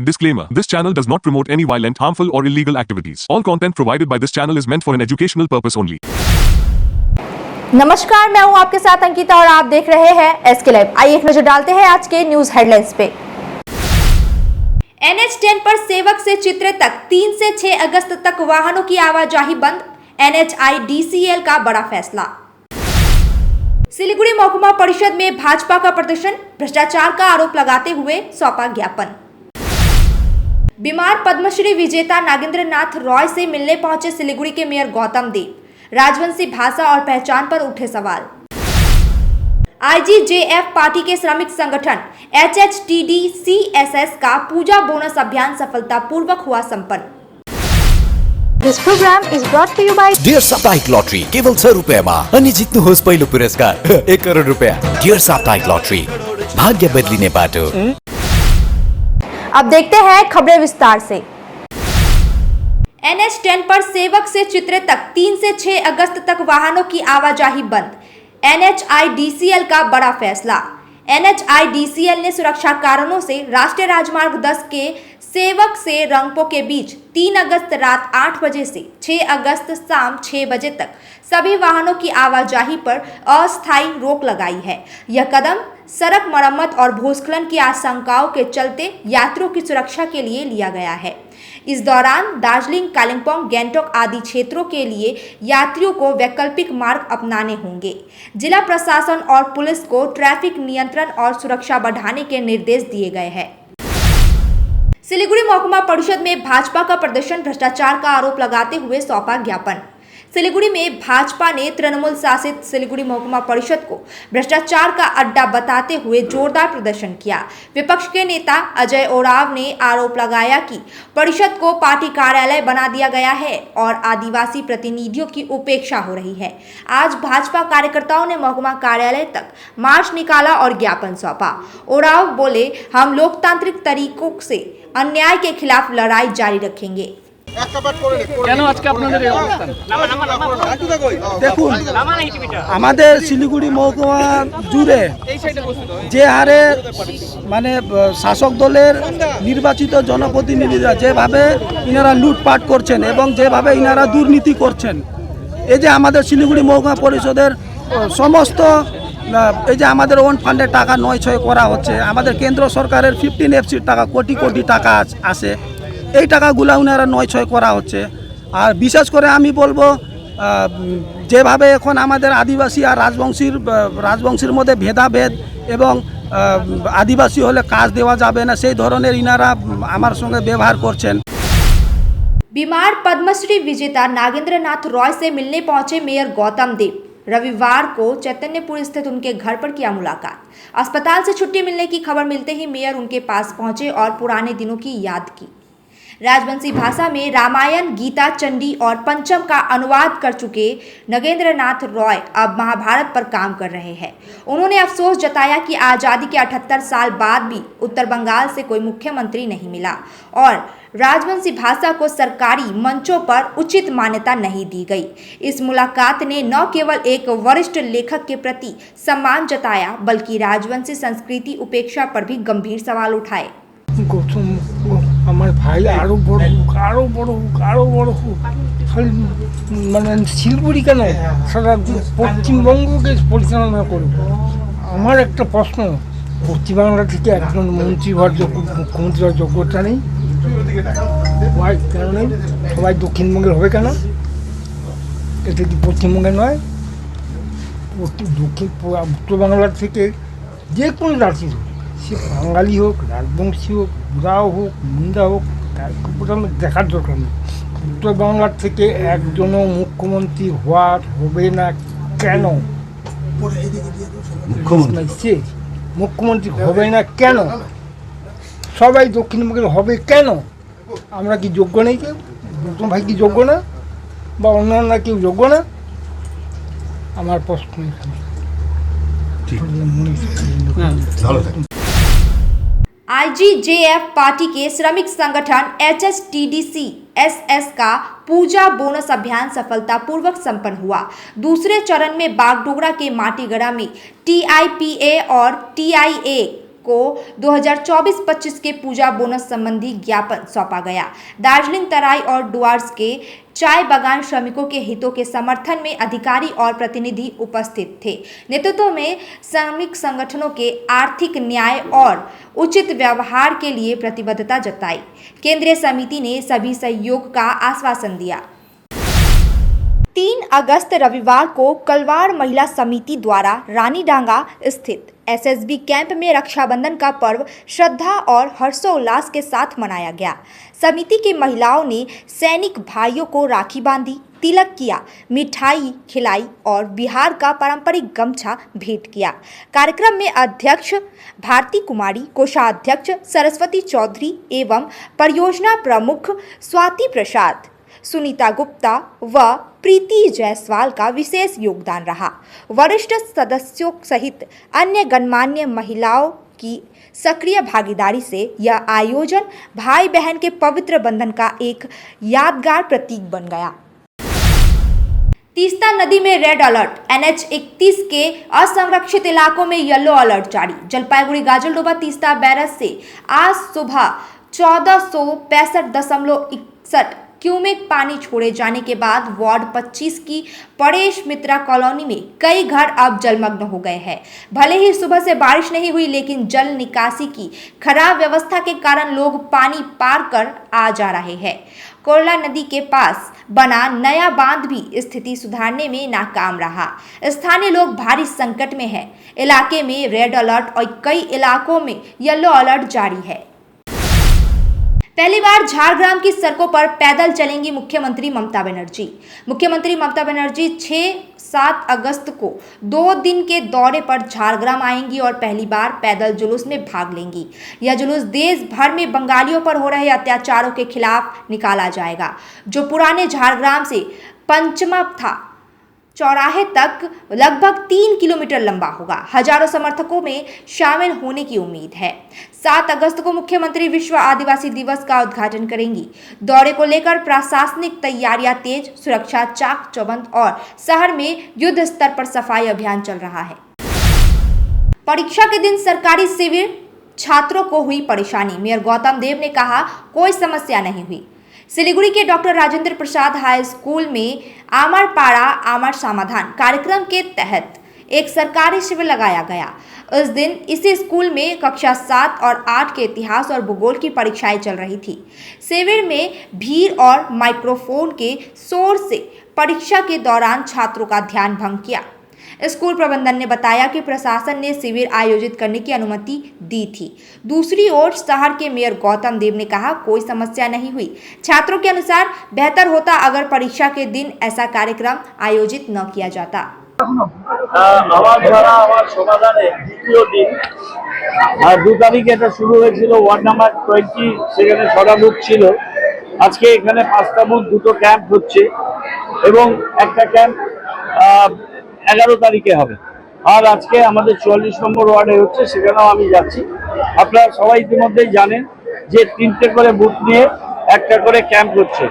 Disclaimer: This channel does not promote any violent, harmful, or illegal activities. All content provided by this channel is meant for an educational purpose only. नमस्कार, मैं हूं आपके साथ अंकिता और आप देख रहे हैं एसके लाइव। आइए एक नजर डालते हैं आज के न्यूज हेडलाइंस पे। NH10 पर सेवक से चित्रे तक 3 से 6 अगस्त तक वाहनों की आवाजाही बंद। NHIDCL का बड़ा फैसला। सिलीगुड़ी महकुमा परिषद में भाजपा का प्रदर्शन, भ्रष्टाचार का आरोप लगाते हुए सौंपा ज्ञापन। बीमार पद्मश्री विजेता नागेंद्र नाथ रॉय से मिलने पहुंचे सिलीगुड़ी के मेयर गौतम देव, राजवंशी भाषा और पहचान पर उठे सवाल। IGJF पार्टी के श्रमिक संगठन HHTDCSS का पूजा बोनस अभियान सफलतापूर्वक हुआ संपन्न। This program is brought to you by dear साप्ताहिक लॉटरी केवल 100 रुपैयाँमा अनि जित्नुहोस् पहिलो पुरस्कार 1 करोड रुपैयाँ। डियर साप्ताहिक लॉटरी, भाग्य बदलिने बाटो। अब देखते हैं खबरें विस्तार से। NH10 पर सेवक से चित्रे तक 3 से 6 अगस्त तक वाहनों की आवाजाही बंद। NHIDCL का बड़ा फैसला। NHIDCL ने सुरक्षा कारणों से राष्ट्रीय राजमार्ग 10 के सेवक से रंगपो के बीच 3 अगस्त रात 8 बजे से 6 अगस्त शाम 6 बजे तक सभी वाहनों की आवाजाही पर अस्थायी रोक लगाई है। यह कदम सड़क मरम्मत और भूस्खलन की आशंकाओं के चलते यात्रियों की सुरक्षा के लिए लिया गया है। इस दौरान दार्जिलिंग, कालिम्पोंग, गैंगटॉक आदि क्षेत्रों के लिए यात्रियों को वैकल्पिक मार्ग अपनाने होंगे। जिला प्रशासन और पुलिस को ट्रैफिक नियंत्रण और सुरक्षा बढ़ाने के निर्देश दिए गए हैं। सिलीगुड़ी महकुमा परिषद में भाजपा का प्रदर्शन, भ्रष्टाचार का आरोप लगाते हुए सौंपा ज्ञापन। सिलीगुड़ी में भाजपा ने तृणमूल शासित सिलीगुड़ी महकुमा परिषद को भ्रष्टाचार का अड्डा बताते हुए जोरदार प्रदर्शन किया। विपक्ष के नेता अजय ओराव ने आरोप लगाया कि परिषद को पार्टी कार्यालय बना दिया गया है और आदिवासी प्रतिनिधियों की उपेक्षा हो रही है। आज भाजपा कार्यकर्ताओं ने महकुमा कार्यालय तक मार्च निकाला और ज्ञापन सौंपा। ओराव बोले, हम लोकतांत्रिक तरीकों से अन्याय के खिलाफ लड़ाई जारी रखेंगे। কেন আজকে আপনাদের এই অবস্থান? দেখুন, আমাদের শিলিগুড়ি মহকুমা জুড়ে যে হারে মানে শাসক দলের নির্বাচিত জনপ্রতিনিধিরা যেভাবে ইনারা লুটপাট করছেন এবং যেভাবে ইনারা দুর্নীতি করছেন, এই যে আমাদের শিলিগুড়ি মহকুমা পরিষদের সমস্ত এই যে আমাদের ওন ফান্ডের টাকা নয় ছয় করা হচ্ছে, আমাদের কেন্দ্র সরকারের 15FC টাকা কোটি কোটি টাকা আসে, এই টাকাগুলো ওনারা নয় ছয় করা হচ্ছে। আর বিশেষ করে আমি বলবো, যেভাবে এখন আমাদের আদিবাসী আর রাজবংশীর মধ্যে ভেদাভেদ এবং আদিবাসী হলে কাজ দেওয়া যাবে না, সেই ধরনের ইনারা আমার সঙ্গে ব্যবহার করছেন। बीमार पद्मश्री विजेता नागेंद्र नाथ रॉय से मिलने पहुंचे मेयर गौतम देव। रविवार को चैतन्यपुर स्थित उनके घर पर किया मुलाकात। अस्पताल से छुट्टी मिलने की खबर मिलते ही मेयर उनके पास पहुंचे और पुराने दिनों की याद की। राजवंशी भाषा में रामायण, गीता, चंडी और पंचम का अनुवाद कर चुके नागेंद्र नाथ रॉय अब महाभारत पर काम कर रहे हैं। उन्होंने अफसोस जताया कि आज़ादी के 78 साल बाद भी उत्तर बंगाल से कोई मुख्यमंत्री नहीं मिला और राजवंशी भाषा को सरकारी मंचों पर उचित मान्यता नहीं दी गई। इस मुलाकात ने न केवल एक वरिष्ठ लेखक के प्रति सम्मान जताया बल्कि राजवंशी संस्कृति उपेक्षा पर भी गंभीर सवाल उठाए। আমার ভাই আরো বড় হোক, খালি মানে শিলিগুড়ি কেন, সারা পশ্চিমবঙ্গকে পরিচালনা করব। আমার একটা প্রশ্ন, পশ্চিমবাংলা থেকে একজন মন্ত্রী হওয়ার মুখ্যমন্ত্রী হওয়ার যোগ্যতা নেই, কেন নেই? সবাই দক্ষিণবঙ্গের হবে কেন? এটা কি পশ্চিমবঙ্গে নয়? উত্তর বাংলার থেকে যে কোনো জাতি হোক, সে বাঙালি হোক, রাজবংশী হোক, বুড়াও হোক, মুন্ডা হোক, তার দেখার দরকার নেই। উত্তর বাংলার থেকে একজনও মুখ্যমন্ত্রী হবে না কেন? মুখ্যমন্ত্রী হবে না কেন? সবাই দক্ষিণবঙ্গের হবে কেন? আমরা কি যোগ্য নেই? কেউ গৌতম ভাই কি যোগ্য না? বা অন্যান্য কেউ যোগ্য না? আমার প্রশ্ন এখানে। IGJF पार्टी के श्रमिक संगठन HHTDCSS का पूजा बोनस अभियान सफलतापूर्वक संपन्न हुआ। दूसरे चरण में बागडोगरा के माटीगढ़ा में TIPA और TIA को 2024-25 के पूजा बोनस संबंधी ज्ञापन सौंपा गया। दार्जिलिंग तराई और डुआर्स के चाय बागान श्रमिकों के हितों के समर्थन में अधिकारी और प्रतिनिधि उपस्थित थे। नेतृत्व में श्रमिक संगठनों के आर्थिक न्याय और उचित व्यवहार के लिए प्रतिबद्धता जताई। केंद्रीय समिति ने सभी सहयोग का आश्वासन दिया। 3 अगस्त रविवार को कलवाड़ महिला समिति द्वारा रानीडांगा स्थित एसएसबी कैंप में रक्षाबंधन का पर्व श्रद्धा और हर्षोल्लास के साथ मनाया गया। समिति की महिलाओं ने सैनिक भाइयों को राखी बांधी, तिलक किया, मिठाई खिलाई और बिहार का पारंपरिक गमछा भेंट किया। कार्यक्रम में अध्यक्ष भारती कुमारी, कोषाध्यक्ष सरस्वती चौधरी एवं परियोजना प्रमुख स्वाति प्रसाद, सुनीता गुप्ता व प्रीति जायसवाल का विशेष योगदान रहा। वरिष्ठ सदस्यों सहित अन्य गणमान्य महिलाओं की सक्रिय भागीदारी से यह आयोजन भाई बहन के पवित्र बंधन का एक यादगार प्रतीक बन गया। तीस्ता नदी में रेड अलर्ट, NH 31 के असंरक्षित इलाकों में येलो अलर्ट जारी। जलपाईगुड़ी गाजलडोबा तीस्ता बैरज से आज सुबह 1465.61 क्यूमेक पानी छोड़े जाने के बाद वार्ड 25 की परेश मित्रा कॉलोनी में कई घर अब जलमग्न हो गए हैं। भले ही सुबह से बारिश नहीं हुई, लेकिन जल निकासी की खराब व्यवस्था के कारण लोग पानी पार कर आ जा रहे हैं। कोरला नदी के पास बना नया बांध भी स्थिति सुधारने में नाकाम रहा। स्थानीय लोग भारी संकट में हैं। इलाके में रेड अलर्ट और कई इलाकों में येलो अलर्ट जारी है। पहली बार झारग्राम की सड़कों पर पैदल चलेंगी मुख्यमंत्री ममता बनर्जी। मुख्यमंत्री ममता बनर्जी 6-7 अगस्त को 2 दिन के दौरे पर झारग्राम आएंगी और पहली बार पैदल जुलूस में भाग लेंगी। यह जुलूस देश भर में बंगालियों पर हो रहे अत्याचारों के खिलाफ निकाला जाएगा, जो पुराने झारग्राम से पंचमा था चौराहे तक लगभग 3 किलोमीटर लंबा होगा। हजारों समर्थकों में शामिल होने की उम्मीद है। 7 अगस्त को मुख्यमंत्री विश्व आदिवासी दिवस का उद्घाटन करेंगी। दौरे को लेकर प्रशासनिक तैयारियां तेज, सुरक्षा चाक चौबंद और शहर में युद्ध स्तर पर सफाई अभियान चल रहा है। परीक्षा के दिन सरकारी शिविर छात्रों को हुई परेशानी। मेयर गौतम देव ने कहा, कोई समस्या नहीं हुई। सिलीगुड़ी के doctor Rajendra Prasad high school में आमर पाड़ा आमर समाधान कार्यक्रम के तहत एक सरकारी शिविर लगाया गया। उस दिन इसी स्कूल में कक्षा 7 और 8 के इतिहास और भूगोल की परीक्षाएं चल रही थी। शिविर में भीड़ और माइक्रोफोन के शोर से परीक्षा के दौरान छात्रों का ध्यान भंग किया। स्कूल प्रबंधन ने बताया कि प्रशासन ने शिविर आयोजित करने की अनुमति दी थी। दूसरी ओर शहर के मेयर गौतम देव ने कहा, कोई समस्या नहीं हुई। छात्रों के अनुसार बेहतर होता अगर परीक्षा के दिन ऐसा कार्यक्रम आयोजित न किया जाता। আমার সমাধানে দ্বিতীয় দিন 2 তারিখে এটা শুরু হয়েছিল। ওয়ার্ড নাম্বার 20 সেখানে 6টা বুথ ছিল। আজকে এখানে 5টা বুথ, 2টো ক্যাম্প হচ্ছে এবং একটা ক্যাম্প 11 তারিখে হবে। আর আজকে আমাদের 44 নম্বর ওয়ার্ডে হচ্ছে, সেখানেও আমি যাচ্ছি। আপনারা সবাই ইতিমধ্যেই জানেন যে 3টে করে বুথ নিয়ে একটা করে ক্যাম্প হচ্ছে।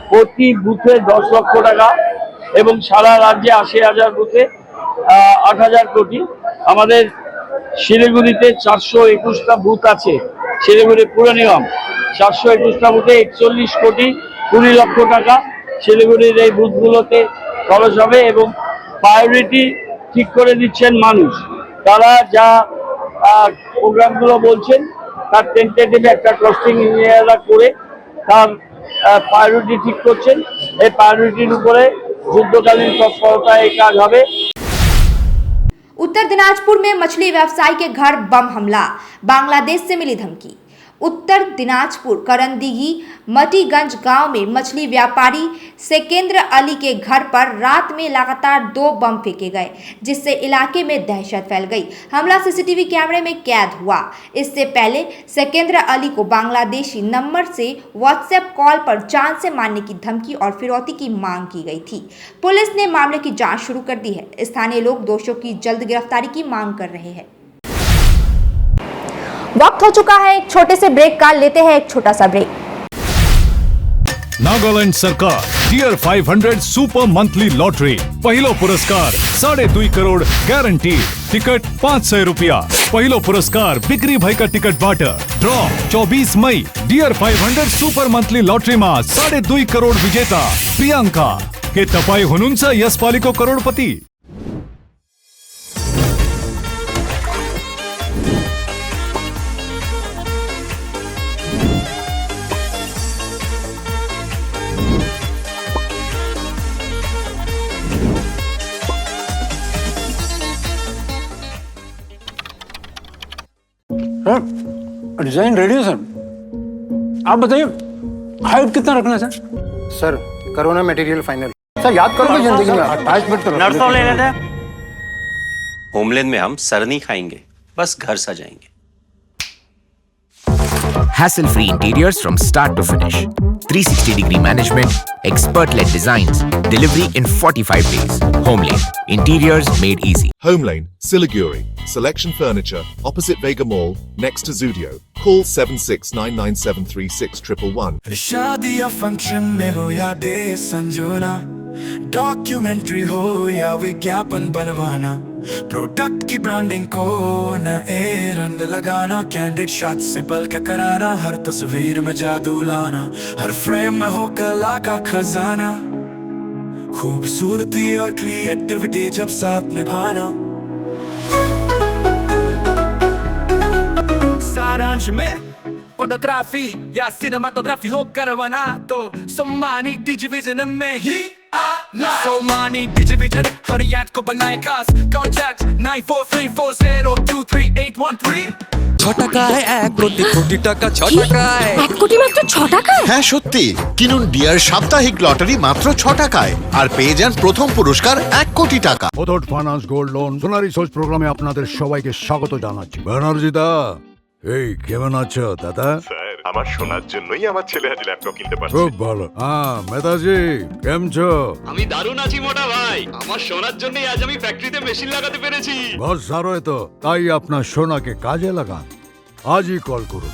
প্রতি বুথে 10 লক্ষ টাকা এবং সারা রাজ্যে 80,000 বুথে 8,000 কোটি। আমাদের শিলিগুড়িতে 421টা বুথ আছে। শিলিগুড়ি পুর নিগম 421টা বুথে 41 কোটি 20 লক্ষ টাকা শিলিগুড়ির এই বুথগুলোতে খরচ হবে এবং প্রায়োরিটি ঠিক করে দিচ্ছেন মানুষ। তারা যা প্রোগ্রামগুলো বলছেন তার টেন্টেটিভ একটা কস্টিং ইঞ্জিনিয়াররা করে তার প্রায়োরিটি ঠিক করছেন। এই প্রায়োরিটির উপরে যুদ্ধকালীन तत्परताয় এই কাজ হবে। उत्तर दिनाजपुर में मछली व्यवसायी के घर बम हमला, बांग्लादेश से मिली धमकी। उत्तर दिनाजपुर करंदीगी मटीगंज गांव में मछली व्यापारी सेकेंद्र अली के घर पर रात में लगातार 2 बम फेंके गए, जिससे इलाके में दहशत फैल गई। हमला सीसीटीवी कैमरे में कैद हुआ। इससे पहले सेकेंद्र अली को बांग्लादेशी नंबर से व्हाट्सएप कॉल पर जान से मारने की धमकी और फिरौती की मांग की गई थी। पुलिस ने मामले की जांच शुरू कर दी है। स्थानीय लोग दोषियों की जल्द गिरफ्तारी की मांग कर रहे हैं। वक्त हो चुका है एक छोटे से ब्रेक का, लेते हैं एक छोटा सा ब्रेक। नागालैंड सरकार टियर 500 सुपर मंथली लॉटरी पहिलो पुरस्कार 2.5 करोड़ गारंटी। टिकट 500 रुपया। पहिलो पुरस्कार बिक्री भएका टिकट बाट ड्र 24 मई डियर 500 सुपर मन्थली लटरीमा 2.5 करोड विजेता प्रियंका। के तपाई हुनुहुन्छ यसपालिको करोडपति? डिजाइन रेडी है सर। आप बताइए हाइट कितना रखना है sir? Sir corona material final. Sir याद करो कि जिंदगी में 28 मिनट नर्सों ले लेते हैं। होमलैंड में हम सर नहीं खाएंगे, बस घर सजाएंगे। Hassle-free interiors from start to finish. 360-degree management, expert-led designs, delivery in 45 days. Homeland, interiors made easy. Homelane, Siliguri. Selection Furniture, opposite Vega Mall, next to Zudio. Call 7699736111. शादी या फंक्शन में हो या डे संजोना, डॉक्यूमेंट्री हो या विज्ञापन बनवाना, product की ब्रांडिंग को नए रंग लगाना, कैंडिड शॉट से पल के कराना, हर तस्वीर में जादू लाना, हर फ्रेम में हो कला का खजाना, खूबसूरती और क्रिएटिविटी जब साथ निभाना। सारांश में फोटोग्राफी या सिनेमाटोग्राफी हो करवाना तो सोमानी डिजिविजन में ही आना। सोमानी डिजिविजन हर याद को बनाए खास। कॉन्टैक्ट 9434023813। छोटा का है 1 কোটি টাকা, छोटा का है 1 কোটি মাত্র 6 টাকায়। হ্যাঁ সত্যি, কিনুন ডিয়ার সাপ্তাহিক লটারি মাত্র 6 টাকায় আর পেয়ে যান প্রথম পুরস্কার 1 কোটি টাকা। মুথুট ফাইন্যান্স গোল্ড লোন সোনালী সোচ প্রোগ্রামে আপনাদের সবাইকে স্বাগত জানাচ্ছি। ব্যানার্জি দা, এই কেমন আছো দাদা? স্যার, আমার সোনার জন্যই আমার ছেলে আজ ল্যাপটপ কিনতে পারছে। খুব ভালো। হ্যাঁ মেধাজি, কেমন છો? আমি দারুণ আছি মোটা ভাই, আমার সোনার জন্যই আজ আমি ফ্যাক্টরিতে মেশিন লাগাতে পেরেছি। बहुत सारो है तो তাই আপনার সোনাকে কাজে লাগান। আজই কল করুন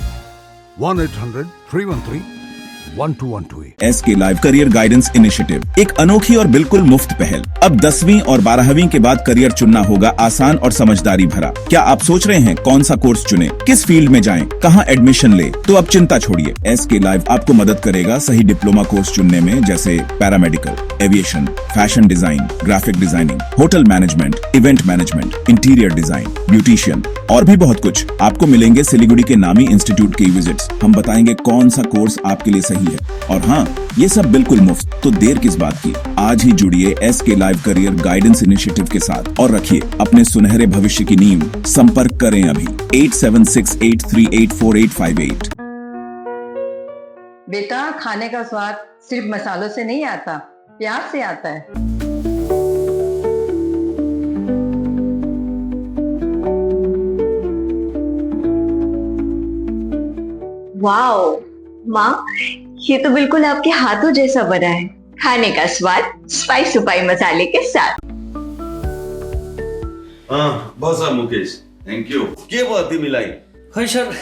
1-800-313-1212। SK live career guidance initiative एक अनोखी और बिल्कुल मुफ्त पहल। अब 10वीं और 12वीं के बाद करियर चुनना होगा आसान और समझदारी भरा। क्या आप सोच रहे हैं कौन सा कोर्स चुने, किस फील्ड में जाएं, कहां एडमिशन ले? तो अब चिंता छोड़िए, SK लाइव आपको मदद करेगा सही डिप्लोमा कोर्स चुनने में, जैसे paramedical, aviation, fashion design, graphic designing, hotel management, event management, interior design, beautician और भी बहुत कुछ। आपको मिलेंगे सिलीगुड़ी के नामी इंस्टीट्यूट के विजिट्स। हम बताएंगे कौन सा कोर्स आपके लिए सही है, और हाँ, ये सब बिल्कुल मुफ्त। तो देर किस बात की, आज ही जुड़िए SK live career guidance initiative के साथ और रखिए अपने सुनहरे भविष्य की नींव। संपर्क करें अभी 8768384858। बेटा, खाने का स्वाद सिर्फ मसालों से नहीं आता, प्यार से आता है। वाओ माँ, ये तो बिल्कुल आपके हाथों जैसा बना है। खाने का स्वाद स्पाइस सुपाई मसाले के साथ। बस मुकेश, थैंक यू। के भयो तिमीलाई? खै सर,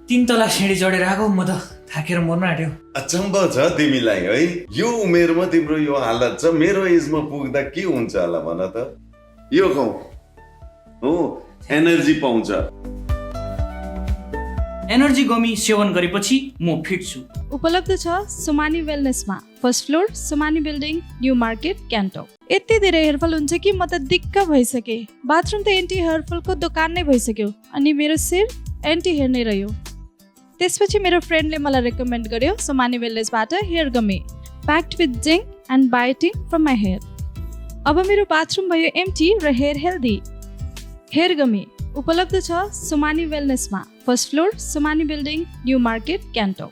3 तला सिँढी चढेर आएको, म त थाकेर मर्न आँट्यो। अचम्म छ तिमीलाई है, यो उमेरमा तिम्रो यो हालत छ। मेरो एजमा पुग्दा के हुन्छ होला भन त? यो खाऊ हो, एनर्जी पाउँछ। एनर्जी गमी सेवन गरेपछि म फिट छु। उपलब्ध छ सुमानी वेलनेसमा, first floor Sumani building, New market, क्यान्टोक। यति धेरै हेयरफल हुन्छ कि म त दिक्क भइसके। बाथरुम त एन्टी हेयरफलको दोकान नै भइसक्यो, अनि मेरो शिर एन्टी हेयर नै रह्यो। त्यसपछि मेरो फ्रेन्डले मलाई रेकमेन्ड गर्यो सुमानी वेलनेसबाट hair gummy, packed with zinc and biotin from my hair. अब मेरो बाथरुम भयो एम्टी र हेयर हेल्दी। हेयर गमी उपलब्ध छ सुमानी वेलनेसमा, first floor Sumani building, New Market, Gangtok.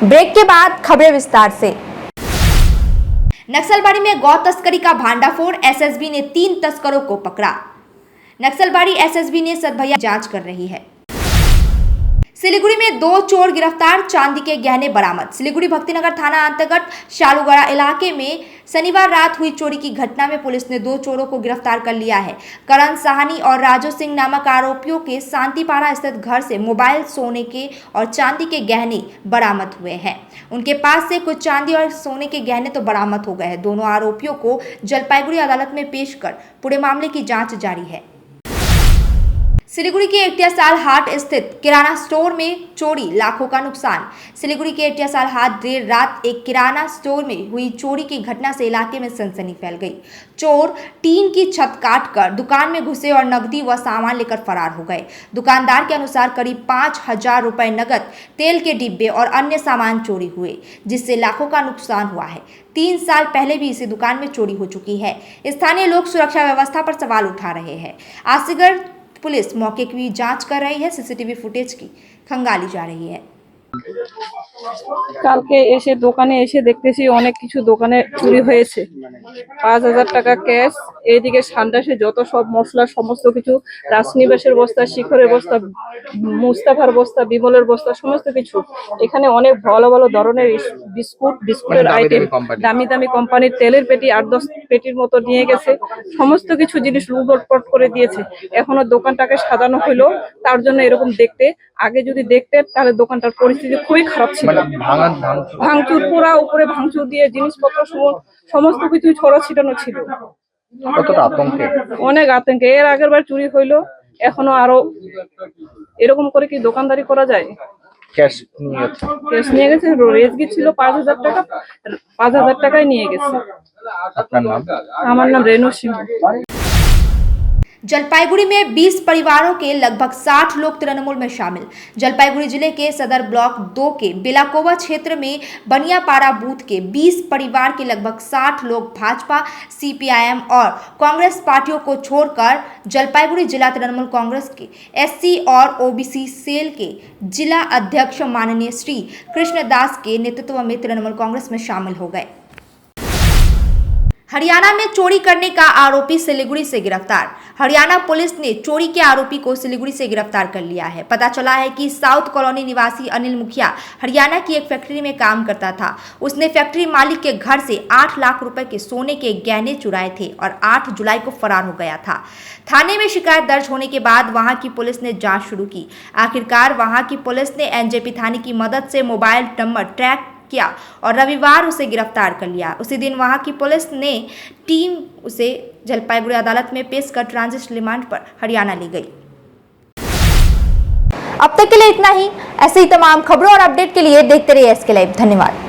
Break के बाद खबरें विस्तार से। नक्सलबाड़ी में गौ तस्करी का भांडाफोड़, एसएसबी ने 3 तस्करों को पकड़ा। नक्सलबाड़ी एसएसबी ने सदभैया जांच कर रही है। सिलीगुड़ी में 2 चोर गिरफ्तार, चांदी के गहने बरामद। सिलीगुड़ी भक्तिनगर थाना अंतर्गत शालूगढ़ा इलाके में शनिवार रात हुई चोरी की घटना में पुलिस ने 2 चोरों को गिरफ्तार कर लिया है। करण साहनी और राजू सिंह नामक आरोपियों के शांतिपारा स्थित घर से मोबाइल, सोने के और चांदी के गहने बरामद हुए हैं। उनके पास से कुछ चांदी और सोने के गहने तो बरामद हो गए हैं। दोनों आरोपियों को जलपाईगुड़ी अदालत में पेश कर पूरे मामले की जाँच जारी है। सिलीगुड़ी के इटियासाल हाट स्थित किराना स्टोर में चोरी, लाखों का नुकसान। सिलीगुड़ी के इटियासाल हाट देर रात एक किराना स्टोर में हुई चोरी की घटना से इलाके में सनसनी फैल गई। चोर टीन की छत काटकर दुकान में घुसे और नकदी व सामान लेकर फरार हो गए। दुकानदार के अनुसार करीब 5,000 रुपए नकद, तेल के डिब्बे और अन्य सामान चोरी हुए, जिससे लाखों का नुकसान हुआ है। 3 साल पहले भी इसी दुकान में चोरी हो चुकी है। स्थानीय लोग सुरक्षा व्यवस्था पर सवाल उठा रहे हैं। आसिगर पुलिस मौके की जांच कर रही है। सीसीटीवी फुटेज की खंगाली जा रही है। কালকে এসে দোকানে এসে দেখতেছি অনেক কিছু দোকানে চুরি হয়েছে। 5,000 টাকা ক্যাশ, এইদিকে সান্ডাসে যত সব মশলা, সমস্ত কিছু, রাজনিবাসের বস্তা, শিখরের বস্তা, মুস্তাফার বস্তা, বিমলের বস্তা, সমস্ত কিছু। এখানে অনেক ভালো ভালো ধরনের বিস্কুটের আইটেম, দামি দামি কোম্পানির তেলের পেটি 8-10 পেটির মতো নিয়ে গেছে। সমস্ত কিছু জিনিস লুটপাট করে দিয়েছে। এখনো দোকানটাকে সাজানো হলো তার জন্য এরকম দেখতে। আগে যদি দেখতে তাহলে দোকানটার পরিস্থিতি খুবই খারাপ ছিল। ভাঙচুর, পুরা উপরে ভাঙচুর দিয়ে জিনিসপত্র সমস্ত কিছু ছড়া ছিটানো ছিল। কতটা আতঙ্কে? অনেক আতঙ্কে। এর আগের বার চুরি হইলো, এখনো আরো এরকম করে কি দোকানদারি করা যায়? ক্যাশ নিয়ে গেছে। রেজগি ছিল 5,000 টাকা, 5,000 টাকায় নিয়ে গেছে। আপনার নাম? আমার নাম रेणु सिंह। जलपाईगुड़ी में 20 परिवारों के लगभग 60 लोग तृणमूल में शामिल। जलपाईगुड़ी जिले के सदर ब्लॉक 2 के बेलाकोवा क्षेत्र में बनियापाड़ा बूथ के 20 परिवार के लगभग 60 लोग भाजपा, सीपीआईएम और कांग्रेस पार्टियों को छोड़कर जलपाईगुड़ी जिला तृणमूल कांग्रेस के एससी और ओबीसी सेल के जिला अध्यक्ष माननीय श्री कृष्णदास के नेतृत्व में तृणमूल कांग्रेस में शामिल हो गए। हरियाणा में चोरी करने का आरोपी सिलीगुड़ी से गिरफ्तार। हरियाणा पुलिस ने चोरी के आरोपी को सिलीगुड़ी से गिरफ्तार कर लिया है। पता चला है कि साउथ कॉलोनी निवासी अनिल मुखिया हरियाणा की एक फैक्ट्री में काम करता था। उसने फैक्ट्री मालिक के घर से 8 लाख रुपए के सोने के गहने चुराए थे और 8 जुलाई को फरार हो गया था। थाने में शिकायत दर्ज होने के बाद वहां की पुलिस ने जांच शुरू की। आखिरकार वहां की पुलिस ने एनजेपी थाने की मदद से मोबाइल नंबर ट्रैक किया और रविवार उसे गिरफ्तार कर लिया। उसी दिन वहां की पुलिस ने टीम उसे जलपाईगुड़ी अदालत में पेश कर ट्रांजिट रिमांड पर हरियाणा ले गई। अब तक के लिए इतना ही। ऐसे ही तमाम खबरों और अपडेट के लिए देखते रहिए SK लाइव। धन्यवाद।